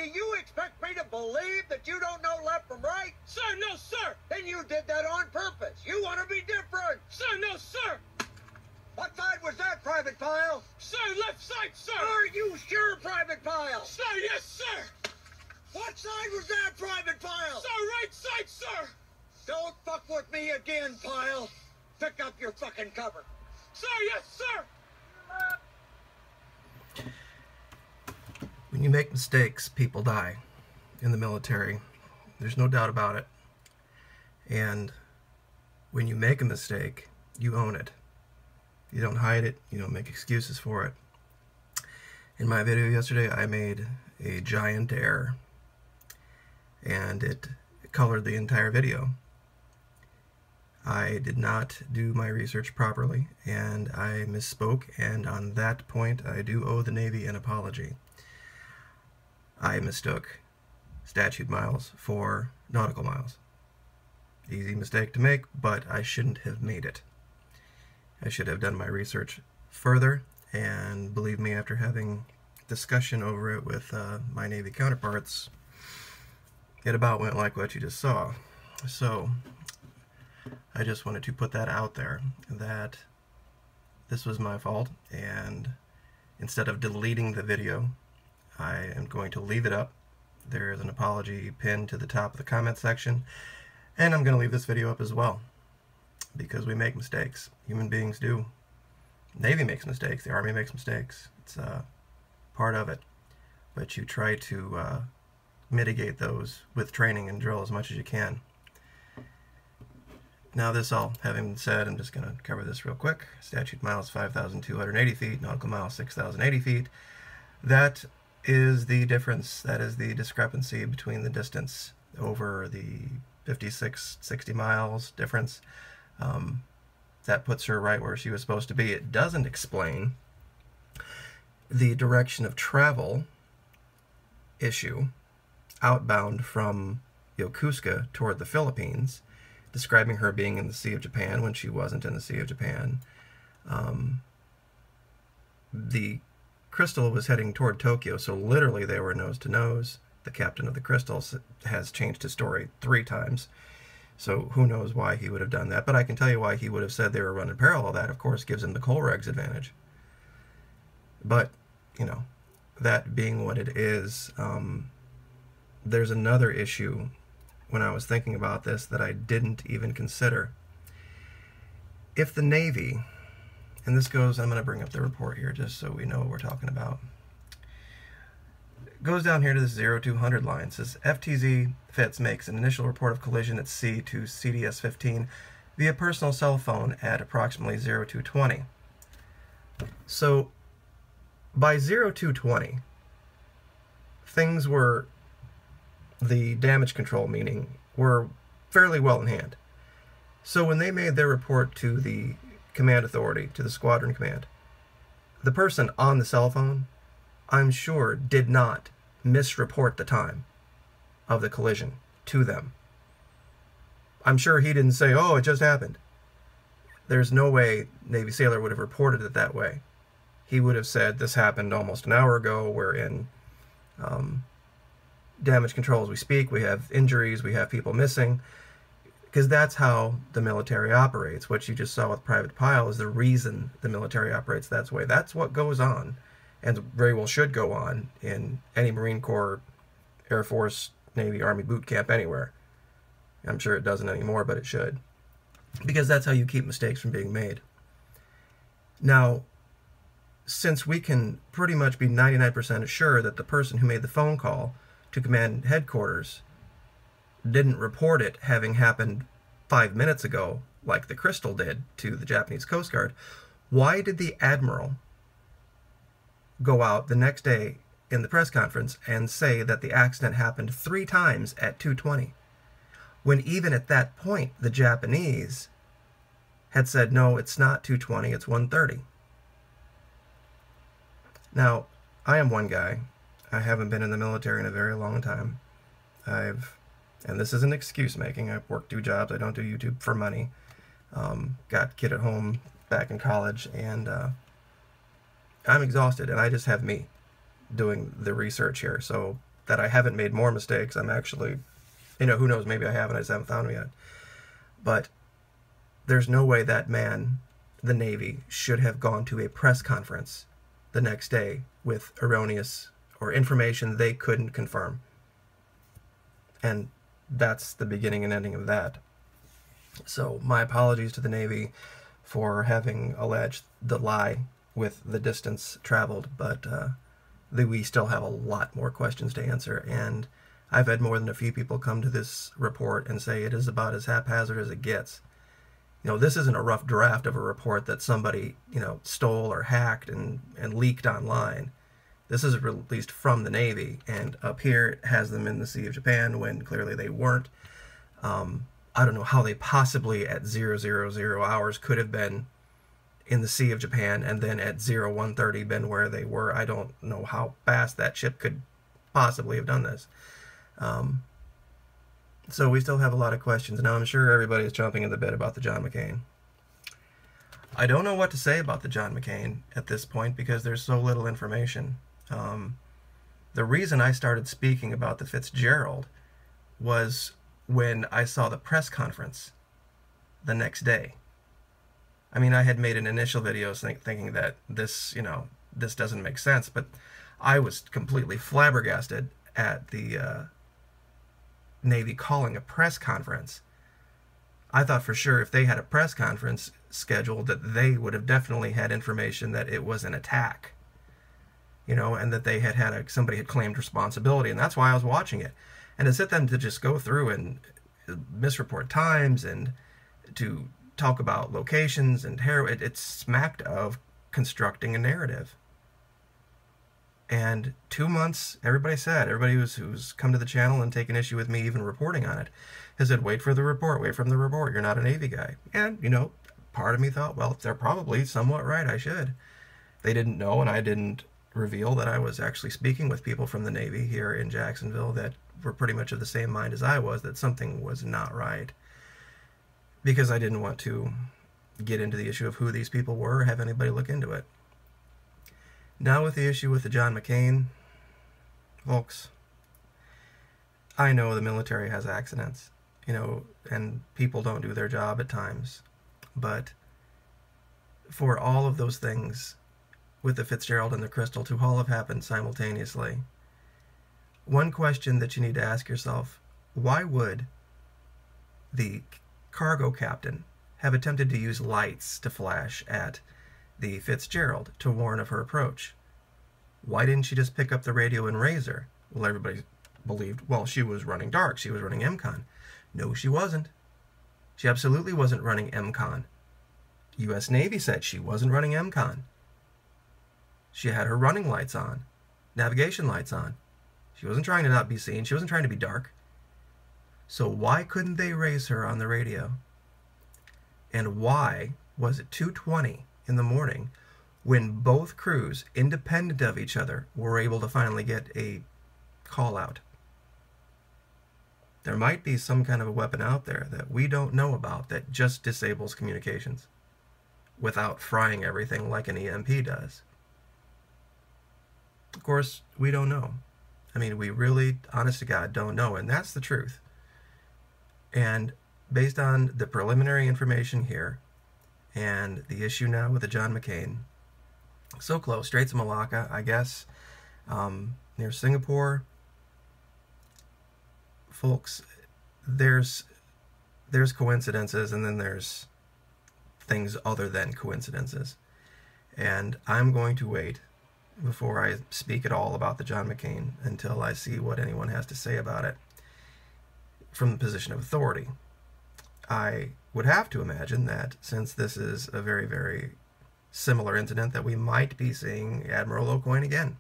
Do you expect me to believe that you don't know left from right? Sir, no, sir. Then you did that on purpose. You want to be different. Sir, no, sir. What side was that, Private Pile? Sir, left side, sir. Are you sure, Private Pile? Sir, yes, sir. What side was that, Private Pile? Sir, right side, sir. Don't fuck with me again, Pile. Pick up your fucking cover. Sir, yes, sir. When you make mistakes, people die in the military. There's no doubt about it. And when you make a mistake, you own it. You don't hide it. You don't make excuses for it. In my video yesterday, I made a giant error, and it colored the entire video. I did not do my research properly, and I misspoke, and on that point, I do owe the Navy an apology. I mistook statute miles for nautical miles. Easy mistake to make, but I shouldn't have made it. I should have done my research further, and believe me, after having discussion over it with my Navy counterparts, it about went like what you just saw. So, I just wanted to put that out there, that this was my fault, and instead of deleting the video, I am going to leave it up. There is an apology pinned to the top of the comment section, and I'm going to leave this video up as well, because we make mistakes. Human beings do. Navy makes mistakes. The Army makes mistakes. It's part of it. But you try to mitigate those with training and drill as much as you can. Now, this all having been said, I'm just going to cover this real quick. Statute miles 5,280 feet, nautical miles 6,080 feet. That is the difference. That is the discrepancy between the distance over the 56, 60 miles difference. That puts her right where she was supposed to be. It doesn't explain the direction of travel issue outbound from Yokosuka toward the Philippines, describing her being in the Sea of Japan when she wasn't in the Sea of Japan. The Crystal was heading toward Tokyo, so literally they were nose to nose. The captain of the Crystal has changed his story 3 times, so who knows why he would have done that. But I can tell you why he would have said they were running parallel. That, of course, gives him the coal regs advantage. But, you know, that being what it is, there's another issue when I was thinking about this that I didn't even consider. If the Navy, and this goes, I'm going to bring up the report here just so we know what we're talking about. It goes down here to this 0200 line. It says, FTZ Fitz makes an initial report of collision at sea to CDS-15 via personal cell phone at approximately 0220. So, by 0220, things were, the damage control meaning, were fairly well in hand. So when they made their report to the command authority, to the squadron command, the person on the cell phone, I'm sure, did not misreport the time of the collision to them. I'm sure he didn't say, oh, it just happened. There's no way Navy sailor would have reported it that way. He would have said, this happened almost an hour ago, we're in damage control as we speak, we have injuries, we have people missing, because that's how the military operates. What you just saw with Private Pile is the reason the military operates that way. That's what goes on, and very well should go on in any Marine Corps, Air Force, Navy, Army boot camp, anywhere. I'm sure it doesn't anymore, but it should, because that's how you keep mistakes from being made. Now, since we can pretty much be 99% sure that the person who made the phone call to command headquarters didn't report it having happened 5 minutes ago, like the Crystal did to the Japanese Coast Guard, why did the Admiral go out the next day in the press conference and say that the accident happened 3 times at 2:20, when even at that point the Japanese had said, no, it's not 2:20, it's 1:30? Now, I am one guy. I haven't been in the military in a very long time. And this isn't excuse making, I've worked 2 jobs, I don't do YouTube for money. Got a kid at home back in college, and I'm exhausted, and I just have me doing the research here. So that I haven't made more mistakes. I'm actually, who knows, maybe I haven't, I just haven't found them yet. But there's no way that man, the Navy, should have gone to a press conference the next day with erroneous or information they couldn't confirm. And that's the beginning and ending of that. So my apologies to the Navy for having alleged the lie with the distance traveled, but we still have a lot more questions to answer, and I've had more than a few people come to this report and say it is about as haphazard as it gets. This isn't a rough draft of a report that somebody, stole or hacked and leaked online. This is released from the Navy, and up here it has them in the Sea of Japan when clearly they weren't. I don't know how they possibly at 000 hours could have been in the Sea of Japan and then at 0130 been where they were. I don't know how fast that ship could possibly have done this. So we still have a lot of questions. Now I'm sure everybody is chomping at the bit about the John McCain. I don't know what to say about the John McCain at this point because there's so little information. The reason I started speaking about the Fitzgerald was when I saw the press conference the next day. I mean, I had made an initial video thinking that this doesn't make sense, but I was completely flabbergasted at the Navy calling a press conference. I thought for sure if they had a press conference scheduled that they would have definitely had information that it was an attack, and that they had somebody had claimed responsibility, and that's why I was watching it. And to sit them to just go through and misreport times and to talk about locations and it smacked of constructing a narrative. And 2 months, everybody who's come to the channel and taken issue with me even reporting on it, has said, wait for the report, wait for the report, you're not a Navy guy. And, part of me thought, well, they're probably somewhat right, I should. They didn't know, and I didn't reveal that I was actually speaking with people from the Navy here in Jacksonville that were pretty much of the same mind as I was, that something was not right. Because I didn't want to get into the issue of who these people were or have anybody look into it. Now with the issue with the John McCain, folks, I know the military has accidents, and people don't do their job at times. But for all of those things with the Fitzgerald and the Crystal to all have happened simultaneously, one question that you need to ask yourself, why would the cargo captain have attempted to use lights to flash at the Fitzgerald to warn of her approach? Why didn't she just pick up the radio and raise her? Well, everybody believed, well, she was running dark, she was running MCON. No, she wasn't. She absolutely wasn't running MCON. U.S. Navy said she wasn't running MCON. She had her running lights on, navigation lights on. She wasn't trying to not be seen. She wasn't trying to be dark. So why couldn't they raise her on the radio? And why was it 2:20 in the morning when both crews, independent of each other, were able to finally get a call out? There might be some kind of a weapon out there that we don't know about that just disables communications without frying everything like an EMP does. Of course, we don't know. I mean, we really, honest to God, don't know, and that's the truth. And based on the preliminary information here and the issue now with the John McCain, so close, Straits of Malacca, I guess, near Singapore, folks, there's coincidences and then there's things other than coincidences. And I'm going to wait before I speak at all about the John McCain until I see what anyone has to say about it from the position of authority. I would have to imagine that since this is a very, very similar incident, that we might be seeing Admiral O'Coin again.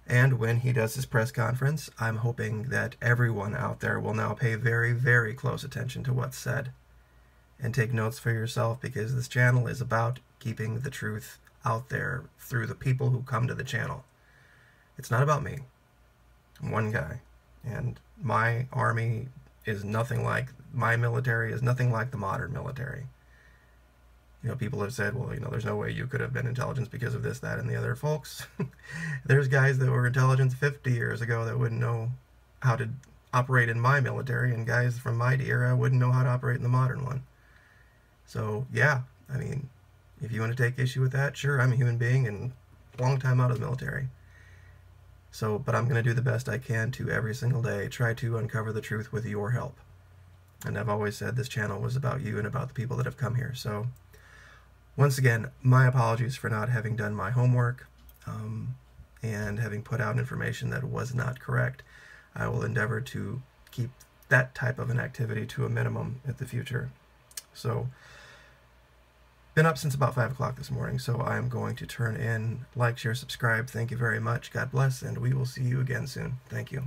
And when he does his press conference, I'm hoping that everyone out there will now pay very, very close attention to what's said and take notes for yourself, because this channel is about keeping the truth out there through the people who come to the channel. It's not about me. I'm one guy, and my army is nothing like, my military is nothing like the modern military. People have said, well, there's no way you could have been intelligence because of this, that, and the other. Folks, there's guys that were intelligence 50 years ago that wouldn't know how to operate in my military, and guys from my era wouldn't know how to operate in the modern one. So, yeah, I mean, if you want to take issue with that, sure, I'm a human being and a long time out of the military. So, but I'm going to do the best I can to every single day try to uncover the truth with your help. And I've always said this channel was about you and about the people that have come here. So, once again, my apologies for not having done my homework and having put out information that was not correct. I will endeavor to keep that type of an activity to a minimum in the future. So, been up since about 5 o'clock this morning, so I am going to turn in, like, share, subscribe. Thank you very much. God bless, and we will see you again soon. Thank you.